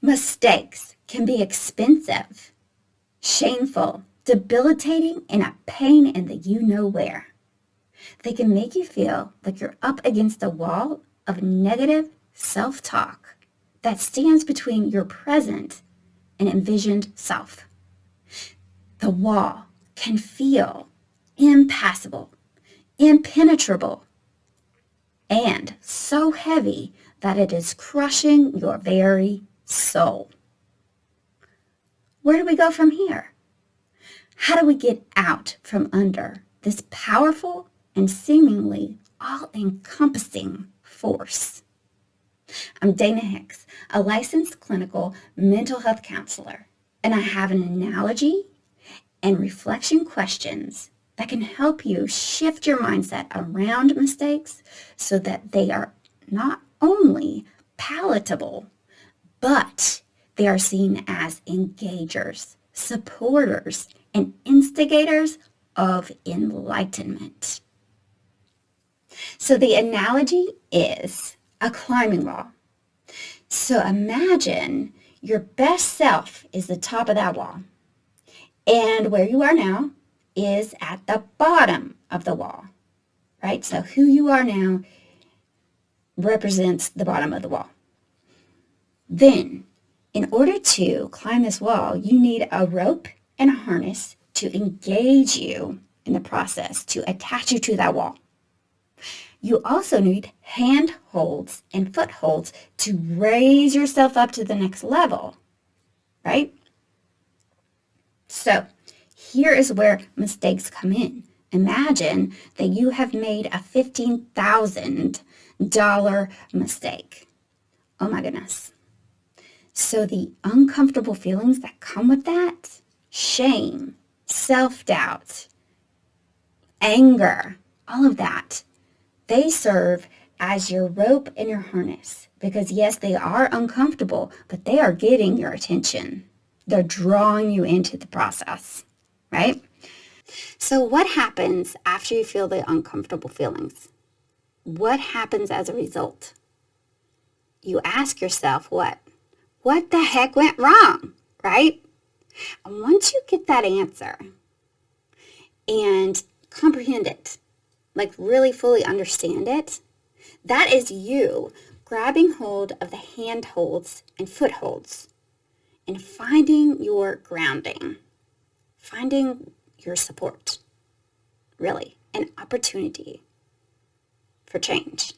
Mistakes can be expensive, shameful, debilitating, and a pain in the you-know-where. They can make you feel like you're up against a wall of negative self-talk that stands between your present and envisioned self. The wall can feel impassable, impenetrable, and so heavy that it is crushing your very soul. Where do we go from here? How do we get out from under this powerful and seemingly all-encompassing force? I'm Dana Hicks, a licensed clinical mental health counselor, and I have an analogy and reflection questions that can help you shift your mindset around mistakes so that they are not only palatable, but they are seen as engagers, supporters, and instigators of enlightenment. So the analogy is a climbing wall. So imagine your best self is the top of that wall, and where you are now is at the bottom of the wall, right? So who you are now represents the bottom of the wall. Then, in order to climb this wall, you need a rope and a harness to engage you in the process, to attach you to that wall. You also need handholds and footholds to raise yourself up to the next level, right? So here is where mistakes come in. Imagine that you have made a $15,000 mistake. Oh my goodness. So the uncomfortable feelings that come with that, shame, self-doubt, anger, all of that, they serve as your rope and your harness. Because yes, they are uncomfortable, but they are getting your attention. They're drawing you into the process, right? So what happens after you feel the uncomfortable feelings? What happens as a result? You ask yourself what the heck went wrong, right? And once you get that answer and comprehend it, like really fully understand it, that is you grabbing hold of the handholds and footholds and finding your grounding, finding your support, really, an opportunity for change.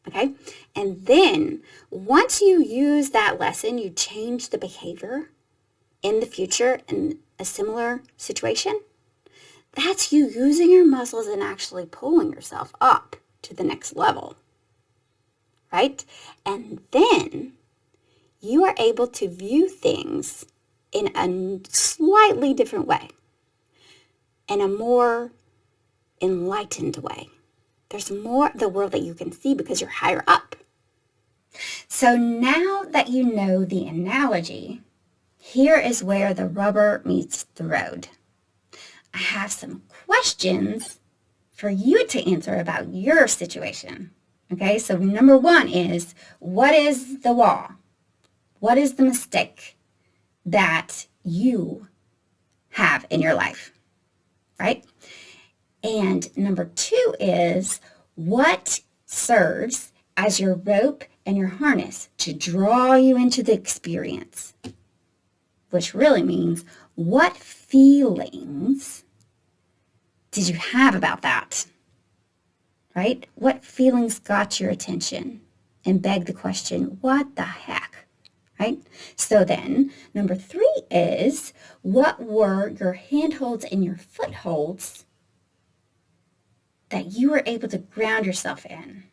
Okay? And then once you use that lesson, you change the behavior in the future in a similar situation, that's you using your muscles and actually pulling yourself up to the next level, right? And then you are able to view things in a slightly different way, in a more enlightened way. There's more of the world that you can see because you're higher up. So now that you know the analogy, here is where the rubber meets the road. I have some questions for you to answer about your situation. Okay, so number one is, what is the wall? What is the mistake that you have in your life, right? And number two is, what serves as your rope and your harness to draw you into the experience? Which really means, what feelings did you have about that, right? What feelings got your attention and beg the question, what the heck? Right? So then, number three is, what were your handholds and your footholds that you were able to ground yourself in?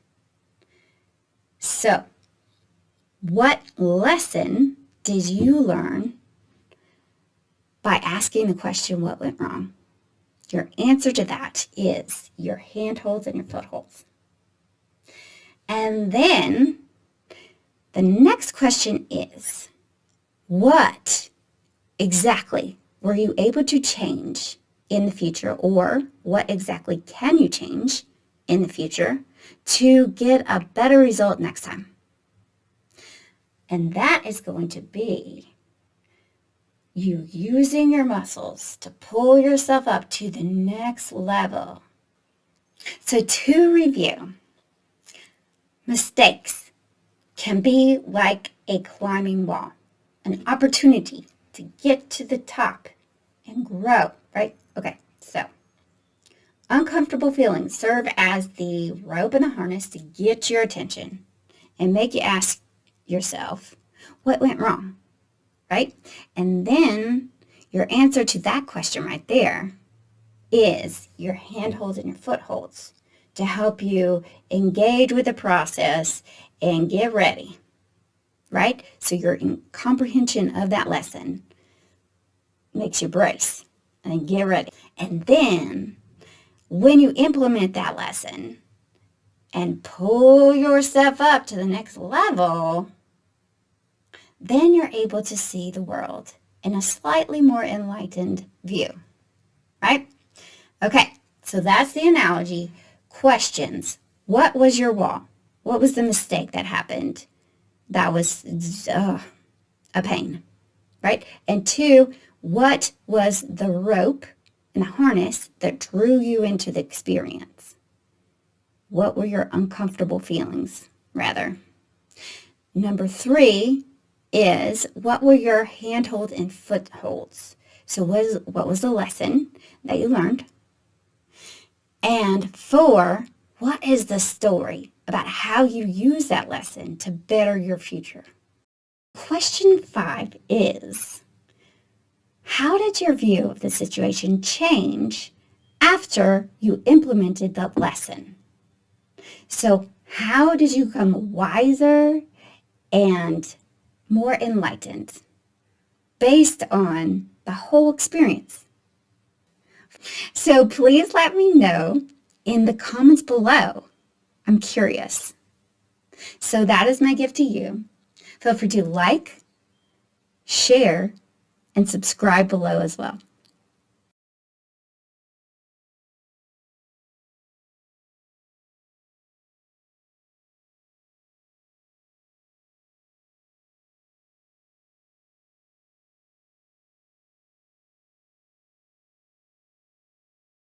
So, what lesson did you learn by asking the question, what went wrong? Your answer to that is your handholds and your footholds. And then the next question is, what exactly were you able to change in the future, or what exactly can you change in the future to get a better result next time? And that is going to be you using your muscles to pull yourself up to the next level. So to review, mistakes can be like a climbing wall, an opportunity to get to the top and grow, right? Okay, so uncomfortable feelings serve as the rope and the harness to get your attention and make you ask yourself, what went wrong, right? And then your answer to that question right there is your handholds and your footholds to help you engage with the process and get ready, right? So your comprehension of that lesson makes you brace and get ready. And then when you implement that lesson and pull yourself up to the next level, then you're able to see the world in a slightly more enlightened view, right? Okay, so that's the analogy. Questions. What was your wall? What was the mistake that happened? That was a pain, right? And two, what was the rope and the harness that drew you into the experience? What were your uncomfortable feelings, rather? Number three is, what were your handhold and footholds? So what was the lesson that you learned? And four, what is the story about how you use that lesson to better your future? Question 5 is, how did your view of the situation change after you implemented the lesson? So how did you become wiser and more enlightened based on the whole experience? So please let me know in the comments below. I'm curious. So that is my gift to you. Feel free to like, share, and subscribe below as well.